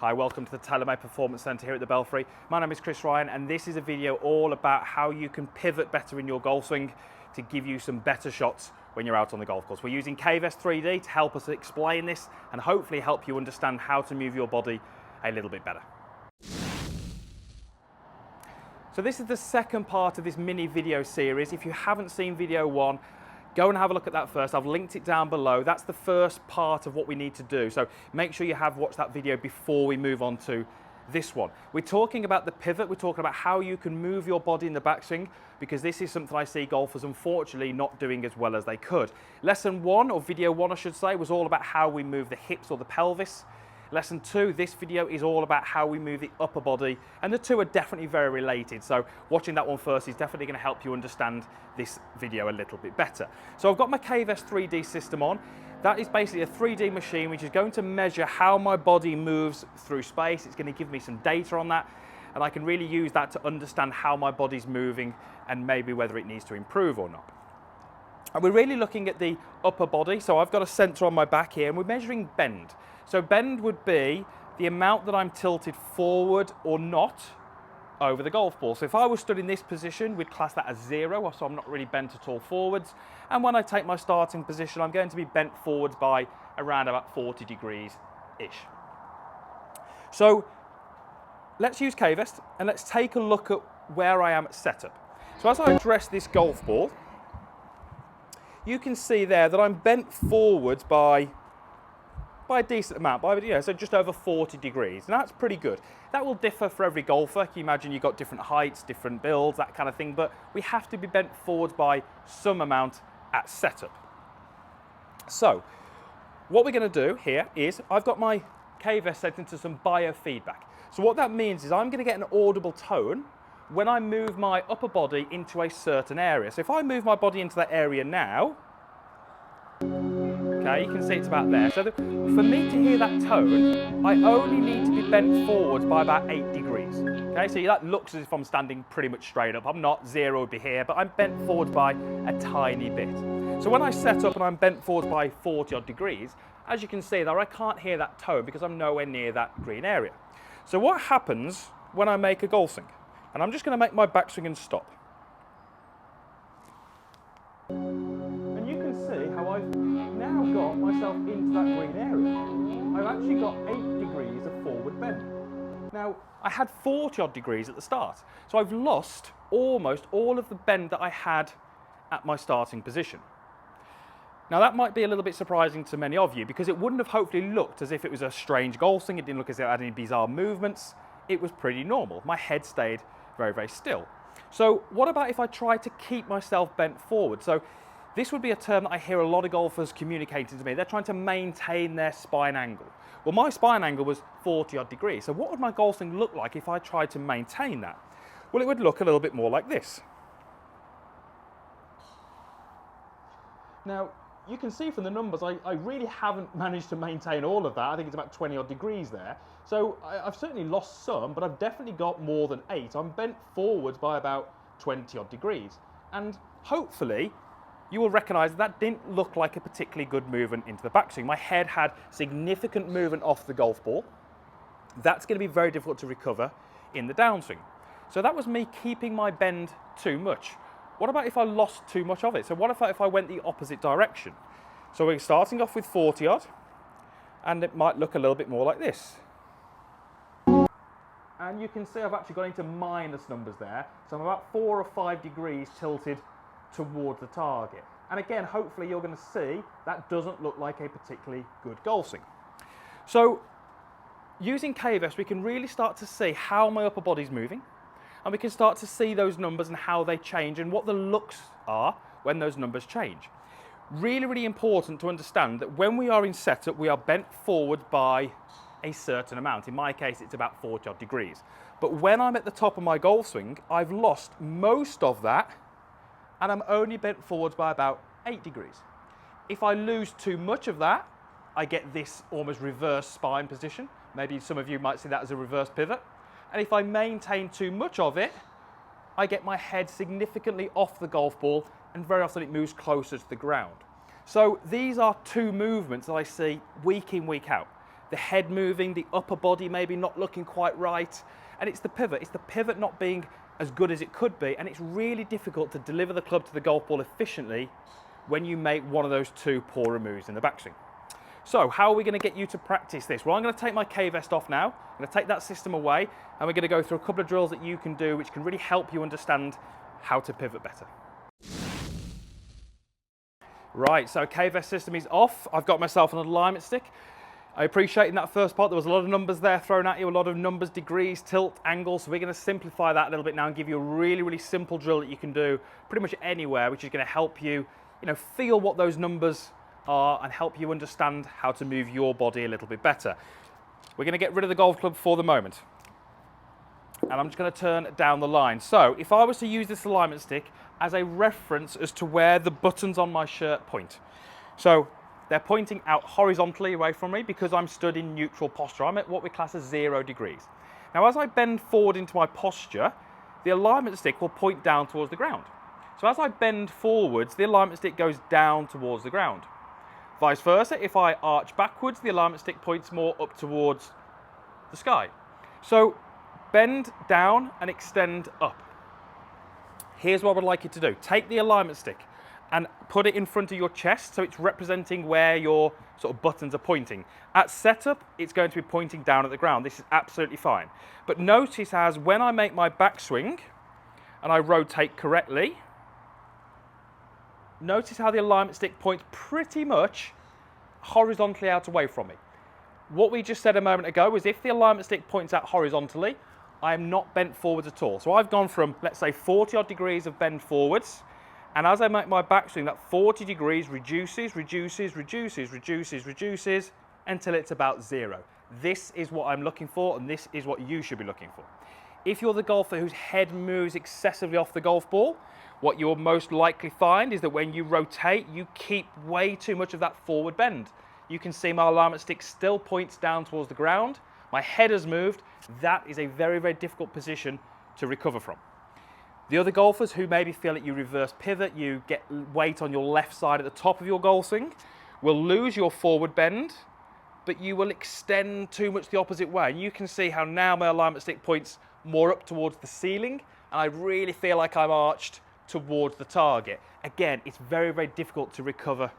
Hi, welcome to the TaylorMade Performance Centre here at the Belfry. My name is Chris Ryan and this is a video all about how you can pivot better in your golf swing to give you some better shots when you're out on the golf course. We're using KVest 3D to help us explain this and hopefully help you understand how to move your body a little bit better. So this is the second part of this mini video series. If you haven't seen video one, go and have a look at that first. I've linked it down below. That's the first part of what we need to do. So make sure you have watched that video before we move on to this one. We're talking about the pivot. We're talking about how you can move your body in the backswing, because this is something I see golfers unfortunately not doing as well as they could. Lesson one, or video one I should say, was all about how we move the hips or the pelvis. Lesson two, this video is all about how we move the upper body, and the two are definitely very related. So watching that one first is definitely going to help you understand this video a little bit better. So I've got my KVest 3D system on. That is basically a 3D machine which is going to measure how my body moves through space. It's going to give me some data on that, and I can really use that to understand how my body's moving and maybe whether it needs to improve or not. And we're really looking at the upper body. So I've got a sensor on my back here and we're measuring bend. So bend would be the amount that I'm tilted forward or not over the golf ball. So if I was stood in this position, we'd class that as 0, so I'm not really bent at all forwards. And when I take my starting position, I'm going to be bent forwards by around about 40 degrees-ish. So let's use KVest and let's take a look at where I am at setup. So as I address this golf ball, you can see there that I'm bent forwards by a decent amount, so just over 40 degrees, and that's pretty good. That will differ for every golfer. Can you imagine you've got different heights, different builds, that kind of thing, but we have to be bent forwards by some amount at setup. So what we're going to do here is I've got my KVest set into some biofeedback. So what that means is I'm going to get an audible tone when I move my upper body into a certain area. So if I move my body into that area now, okay, you can see it's about there. So for me to hear that tone, I only need to be bent forwards by about 8 degrees. Okay, so that looks as if I'm standing pretty much straight up. I'm not, 0 would be here, but I'm bent forwards by a tiny bit. So when I set up and I'm bent forwards by 40 odd degrees, as you can see there, I can't hear that tone because I'm nowhere near that green area. So what happens when I make a golf swing? And I'm just going to make my backswing and stop. And you can see how I've now got myself into that green area. I've actually got 8 degrees of forward bend. Now, I had 40 odd degrees at the start, so I've lost almost all of the bend that I had at my starting position. Now that might be a little bit surprising to many of you because it wouldn't have hopefully looked as if it was a strange golf swing. It didn't look as if it had any bizarre movements. It was pretty normal. My head stayed very, very still. So what about if I try to keep myself bent forward? So this would be a term that I hear a lot of golfers communicating to me. They're trying to maintain their spine angle. Well, my spine angle was 40 odd degrees. So what would my golf swing look like if I tried to maintain that? Well, it would look a little bit more like this. Now, you can see from the numbers, I really haven't managed to maintain all of that. I think it's about 20 odd degrees there. So I've certainly lost some, but I've definitely got more than 8. I'm bent forwards by about 20 odd degrees. And hopefully, you will recognise that didn't look like a particularly good movement into the backswing. My head had significant movement off the golf ball. That's going to be very difficult to recover in the downswing. So that was me keeping my bend too much. What about if I lost too much of it? So what if I went the opposite direction? So we're starting off with 40 odd, and it might look a little bit more like this. And you can see I've actually got into minus numbers there. So I'm about 4 or 5 degrees tilted towards the target. And again, hopefully you're going to see that doesn't look like a particularly good golf swing. So using KVest, we can really start to see how my upper body's moving, and we can start to see those numbers and how they change and what the looks are when those numbers change. Really, really important to understand that when we are in setup, we are bent forward by a certain amount. In my case, it's about 40 odd degrees. But when I'm at the top of my golf swing, I've lost most of that, and I'm only bent forwards by about 8 degrees. If I lose too much of that, I get this almost reverse spine position. Maybe some of you might see that as a reverse pivot. And if I maintain too much of it, I get my head significantly off the golf ball, and very often it moves closer to the ground. So these are two movements that I see week in, week out. the head moving, the upper body maybe not looking quite right. And it's the pivot not being as good as it could be, and it's really difficult to deliver the club to the golf ball efficiently when you make one of those two poorer moves in the backswing. So how are we going to get you to practice this? Well, I'm going to take my KVest off now. I'm going to take that system away, and we're going to go through a couple of drills that you can do which can really help you understand how to pivot better. Right, so KVest system is off. I've got myself an alignment stick. I appreciate in that first part there was a lot of numbers there thrown at you, a lot of numbers, degrees, tilt, angles. So we're going to simplify that a little bit now and give you a really, really simple drill that you can do pretty much anywhere, which is going to help you, feel what those numbers are and help you understand how to move your body a little bit better. We're going to get rid of the golf club for the moment. And I'm just going to turn down the line. So if I was to use this alignment stick as a reference as to where the buttons on my shirt point. So they're pointing out horizontally away from me because I'm stood in neutral posture. I'm at what we class as 0 degrees. Now, as I bend forward into my posture, the alignment stick will point down towards the ground. So as I bend forwards, the alignment stick goes down towards the ground. Vice versa, if I arch backwards, the alignment stick points more up towards the sky. So bend down and extend up. Here's what I would like you to do. Take the alignment stick and put it in front of your chest so it's representing where your sort of buttons are pointing. At setup, it's going to be pointing down at the ground. This is absolutely fine. But notice as when I make my backswing and I rotate correctly, notice how the alignment stick points pretty much horizontally out away from me. What we just said a moment ago was if the alignment stick points out horizontally, I am not bent forwards at all. So I've gone from, let's say, 40 odd degrees of bend forwards, and as I make my backswing, that 40 degrees reduces, reduces, reduces, reduces, reduces, until it's about 0. This is what I'm looking for, and this is what you should be looking for. If you're the golfer whose head moves excessively off the golf ball, what you'll most likely find is that when you rotate, you keep way too much of that forward bend. You can see my alignment stick still points down towards the ground. My head has moved. That is a very, very difficult position to recover from. The other golfers who maybe feel that you reverse pivot, you get weight on your left side at the top of your golf swing, will lose your forward bend, but you will extend too much the opposite way. And you can see how now my alignment stick points more up towards the ceiling, and I really feel like I'm arched towards the target. Again, it's very, very difficult to recover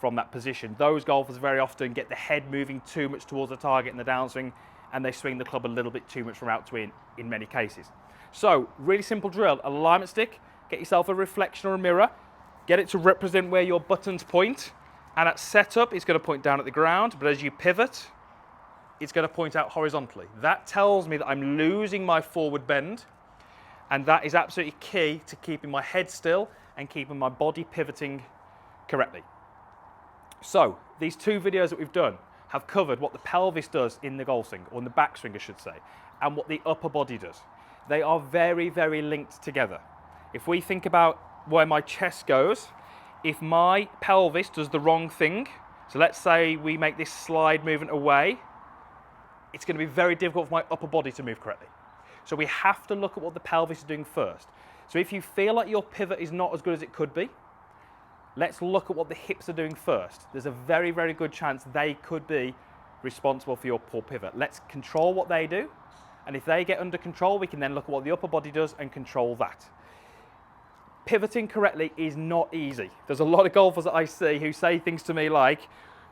from that position. Those golfers very often get the head moving too much towards the target in the downswing, and they swing the club a little bit too much from out to in many cases. So, really simple drill. Alignment stick, get yourself a reflection or a mirror, get it to represent where your buttons point, and at setup, it's going to point down at the ground, but as you pivot, it's going to point out horizontally. That tells me that I'm losing my forward bend, and that is absolutely key to keeping my head still and keeping my body pivoting correctly. So, these two videos that we've done have covered what the pelvis does in the golf swing, or in the backswing I should say, and what the upper body does. They are very, very linked together. If we think about where my chest goes, if my pelvis does the wrong thing, so let's say we make this slide movement away, it's going to be very difficult for my upper body to move correctly. So we have to look at what the pelvis is doing first. So if you feel like your pivot is not as good as it could be, let's look at what the hips are doing first. There's a very, very good chance they could be responsible for your poor pivot. Let's control what they do. And if they get under control, we can then look at what the upper body does and control that. Pivoting correctly is not easy. There's a lot of golfers that I see who say things to me like,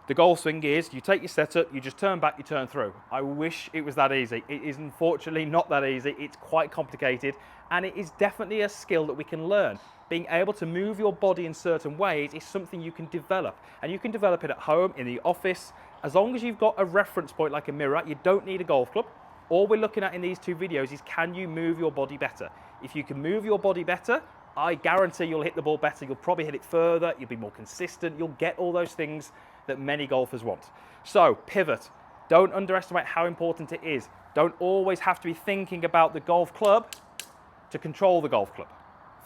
the golf swing is, you take your setup, you just turn back, you turn through. I wish it was that easy. It is unfortunately not that easy. It's quite complicated, and it is definitely a skill that we can learn. Being able to move your body in certain ways is something you can develop, and you can develop it at home, in the office. As long as you've got a reference point like a mirror, you don't need a golf club. All we're looking at in these two videos is, can you move your body better? If you can move your body better, I guarantee you'll hit the ball better. You'll probably hit it further. You'll be more consistent. You'll get all those things that many golfers want. So pivot. Don't underestimate how important it is. Don't always have to be thinking about the golf club to control the golf club.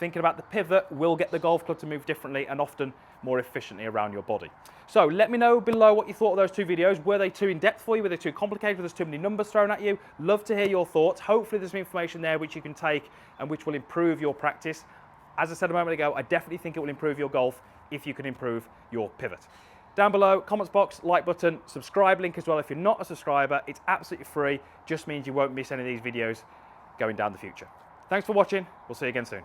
Thinking about the pivot will get the golf club to move differently and often more efficiently around your body. So let me know below what you thought of those two videos. Were they too in-depth for you? Were they too complicated? Were there too many numbers thrown at you? Love to hear your thoughts. Hopefully there's some information there which you can take and which will improve your practice. As I said a moment ago, I definitely think it will improve your golf if you can improve your pivot. Down below, comments box, like button, subscribe link as well. If you're not a subscriber, it's absolutely free. Just means you won't miss any of these videos going down the future. Thanks for watching. We'll see you again soon.